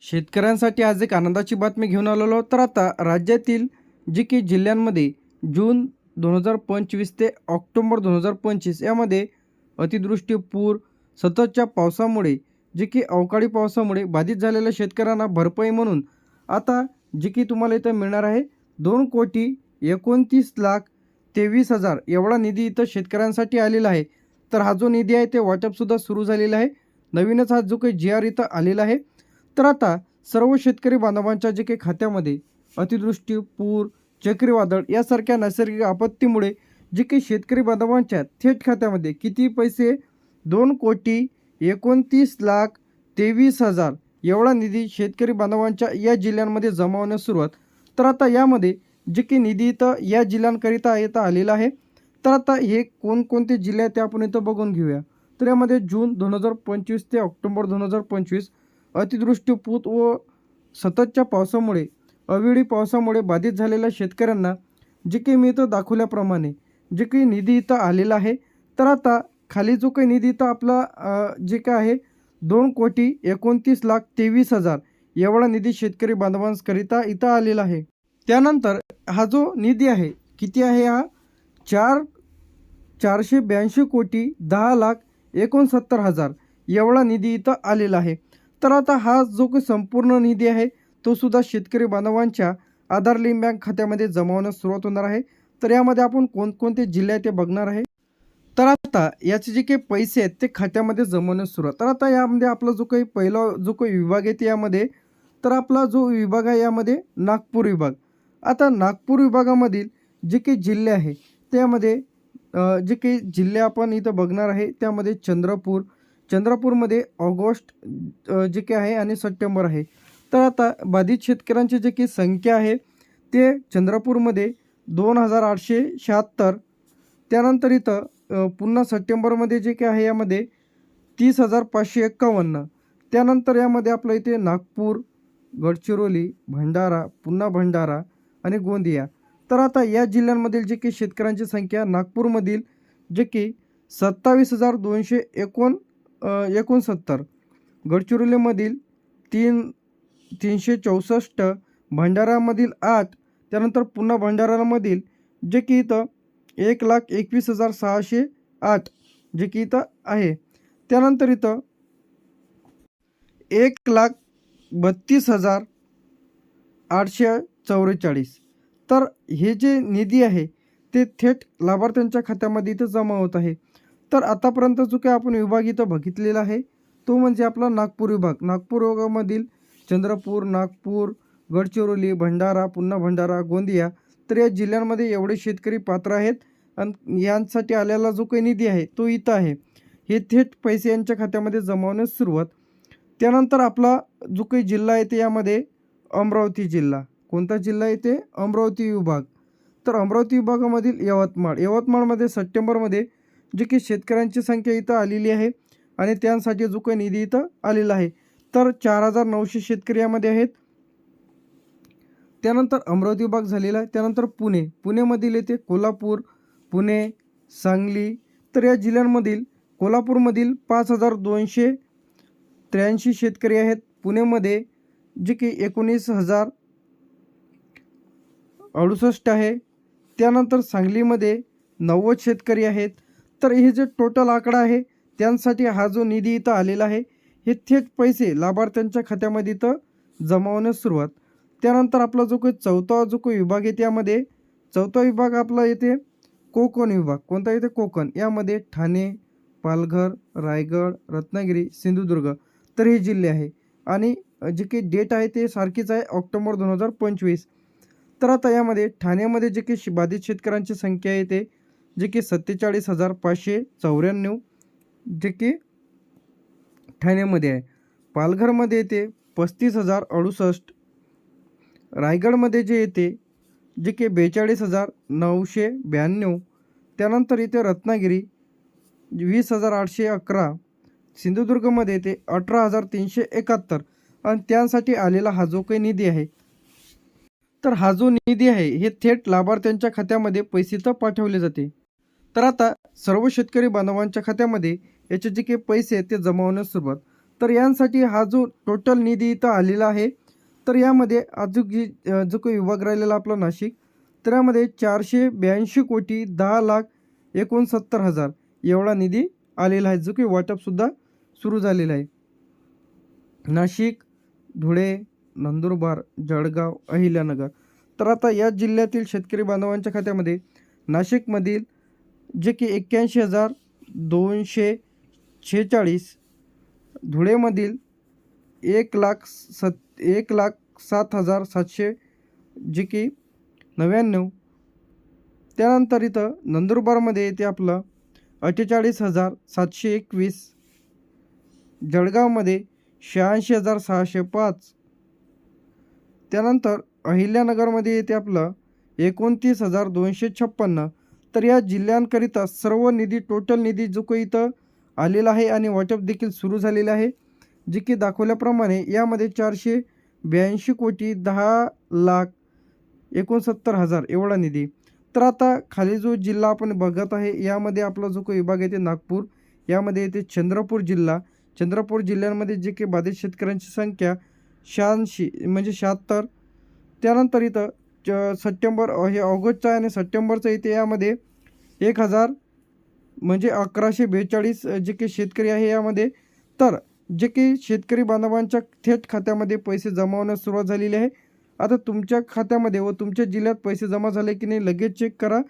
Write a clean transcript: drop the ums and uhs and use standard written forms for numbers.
शेतकऱ्यांसाठी आज एक आनंदाची बातमी घेऊन आलेलो. तर आता राज्यातील जी की जिल्ह्यांमध्ये जून 2025 ते ऑक्टोबर 2025 यामध्ये अतिवृष्टी, पूर, सततच्या पावसामुळे जे की अवकाळी पावसामुळे बाधित झालेल्या शेतकऱ्यांना भरपाई म्हणून आता जी की तुम्हाला इथं मिळणार आहे 2,29,23,000 एवढा निधी इथं शेतकऱ्यांसाठी आलेला आहे. तर हा जो निधी आहे ते वाटपसुद्धा सुरू झालेला आहे. नवीनच हा जो काही जी.आर. इथं आलेला आहे. तर आता सर्व शेतकरी बांधवांच्या जे काही खात्यामध्ये अतिवृष्टी, पूर, चक्रीवादळ यासारख्या नैसर्गिक आपत्तीमुळे जे काही शेतकरी बांधवांच्या थेट खात्यामध्ये किती पैसे 2,29,23,000 एवढा निधी शेतकरी बांधवांच्या या जिल्ह्यांमध्ये जमा होण्यास सुरुवात. तर आता यामध्ये जे काही निधी इथं या जिल्ह्यांकरिता इथं आलेला आहे. तर आता हे कोणकोणते जिल्हे आहेत ते आपण इथं बघून घेऊया. तर यामध्ये जून 2025 ते ऑक्टोबर 2025 अतिवृष्टी, पूर व सततच्या पावसामुळे अवेळी पावसामुळे बाधित झालेल्या शेतकऱ्यांना जे काही मी इथं दाखवल्याप्रमाणे जे काही निधी इथं आलेला आहे. तर आता खाली जो काही निधी इथं आपला जे काय आहे 2,29,23,000 एवढा निधी शेतकरी बांधवांकरिता इथं आलेला आहे. त्यानंतर हा जो निधी आहे किती आहे, हा 482,10,69,000 एवढा निधी इथं आलेला आहे. तर आता हा जो काही संपूर्ण निधी आहे तो सुद्धा शेतकरी बांधवांच्या आधार लिंक बँक खात्यामध्ये जमा होण्यास सुरुवात होणार आहे. तर यामध्ये आपण कोणकोणते जिल्हे आहेत ते बघणार आहे. तर आता याचे जे काही पैसे आहेत ते खात्यामध्ये जमवण्यास सुरुवात. तर आता यामध्ये आपला जो काही पहिला जो काही विभाग आहे यामध्ये तर आपला जो विभाग आहे यामध्ये नागपूर विभाग. आता नागपूर विभागामधील जे काही जिल्हे आहे त्यामध्ये जे काही जिल्हे आपण इथं बघणार आहे त्यामध्ये चंद्रपूरमध्ये ऑगस्ट जे काही आहे आणि सप्टेंबर आहे. तर आता बाधित शेतकऱ्यांची जे काही संख्या आहे ते चंद्रपूरमध्ये 2,876. त्यानंतर इथं पुन्हा सप्टेंबरमध्ये जे काही आहे यामध्ये 30,551. त्यानंतर यामध्ये आपलं इथे नागपूर, गडचिरोली, भंडारा आणि गोंदिया. तर आता या जिल्ह्यांमधील जे काही शेतकऱ्यांची संख्या नागपूरमधील जे की 27,269, गडचिरोलीमधील 364, भंडारामधील 8, त्यानंतर पुन्हा भंडारामधील जे की इथं 1,21,608 जे की इथं आहे. त्यानंतर इथं 1,32,844. तर हे जे निधी आहे ते थेट लाभार्थ्यांच्या खात्यामध्ये इथं जमा होत आहे. तर आतापर्यंत जो काही आपण विभाग इथं बघितलेला आहे तो म्हणजे आपला नागपूर विभाग. नागपूर विभागामधील चंद्रपूर, नागपूर, गडचिरोली, पुन्हा भंडारा, गोंदिया. तर या जिल्ह्यांमध्ये एवढे शेतकरी पात्र आहेत आणि यांसाठी आलेला जो काही निधी आहे तो इथं आहे. हे थेट पैसे यांच्या खात्यामध्ये जमवण्यास सुरुवात. त्यानंतर आपला जो काही जिल्हा आहे ते यामध्ये अमरावती जिल्हा. कोणता जिल्हा आहे ते अमरावती विभाग. तर अमरावती विभागामधील यवतमाळमध्ये सप्टेंबरमध्ये जे की शेतकऱ्यांची संख्या इथं आलेली आहे आणि त्यांसाठी जो काही निधी इथं आलेला आहे तर 4,900 शेतकरी यामध्ये आहेत. त्यानंतर अमरावती विभाग झालेला आहे. त्यानंतर पुणेमधील येथे कोल्हापूर, पुणे, सांगली. तर या जिल्ह्यांमधील कोल्हापूरमधील 5,283 शेतकरी आहेत. पुणेमध्ये जे की 19,068 आहे. त्यानंतर सांगलीमध्ये 90 शेतकरी आहेत. तर हे जे टोटल आकडा आहे त्यांसाठी हा जो निधी इथं आलेला आहे हे थेट पैसे लाभार्थ्यांच्या खात्यामध्ये इथं जमा होण्यास सुरुवात. त्यानंतर आपला जो काही चौथा जो काही विभाग आहे त्यामध्ये चौथा विभाग आपला येथे कोकण विभाग. कोणता येते कोकण. यामध्ये ठाणे, पालघर, रायगड, रत्नागिरी, सिंधुदुर्ग तर हे जिल्हे आहे आणि जे काही डेट आहे ते सारखीच आहे ऑक्टोबर 2025. तर आता यामध्ये ठाण्यामध्ये जे काही बाधित शेतकऱ्यांची संख्या येते जे की 47,594 जे की ठाण्यामध्ये आहे. पालघरमध्ये येते 35,068. रायगडमध्ये जे येते जे की 42,992. त्यानंतर इथे रत्नागिरी 20,811. सिंधुदुर्गमध्ये येते 18,371 आणि त्यासाठी आलेला हा जो काही निधी आहे तर हा जो निधी आहे हे थेट लाभार्थ्यांच्या खात्यामध्ये पैसे तर पाठवले जाते. तर आता सर्व शेतकरी बांधवांच्या खात्यामध्ये याचे जे काही पैसे आहेत ते जमा होण्यास सुरुवात. तर यांसाठी हा जो टोटल निधी इथं आलेला आहे, तर यामध्ये अजून जो काही विभाग राहिलेला आपला नाशिक, तर यामध्ये 482,10,69,हजार एवढा निधी आलेला आहे, जो काही वाटपसुद्धा सुरू झालेला आहे. नाशिक, धुळे, नंदुरबार, जळगाव, अहिल्यानगर. तर आता या जिल्ह्यातील शेतकरी बांधवांच्या खात्यामध्ये नाशिकमधील जे की 81,246, धुळेमधील 1,07,700 जे की 99, त्यानंतर इथं नंदुरबारमध्ये येते आपलं 48,721, जळगावमध्ये 86,605, त्यानंतर अहिल्यानगरमध्ये येते आपलं 29,256. तर या जिल्ह्यांकरिता सर्व निधी टोटल निधी जो काही इथं आलेला आहे आणि वाटप देखील सुरू झालेलं आहे, जे की दाखवल्याप्रमाणे यामध्ये 482,10,69,000 एवढा निधी. तर आता खाली जो जिल्हा आपण बघत आहे, यामध्ये आपला जो काही विभाग येते नागपूर, यामध्ये येते चंद्रपूर जिल्हा. चंद्रपूर जिल्ह्यामध्ये जे काही बाधित शेतकऱ्यांची संख्या 86 म्हणजे 76. त्यानंतर इथं सप्टेंबर हे ऑगस्टचं आहे आणि सप्टेंबरचं इथे यामध्ये 1,000 म्हणजे 1142 जे काही शेतकरी आहे यामध्ये. तर जे काही शेतकरी बांधवांच्या थेट खात्यामध्ये पैसे जमा होण्यास सुरुवात झालेली आहे. आता तुमच्या खात्यामध्ये व तुमच्या जिल्ह्यात पैसे जमा झाले की नाही लगेच चेक करा.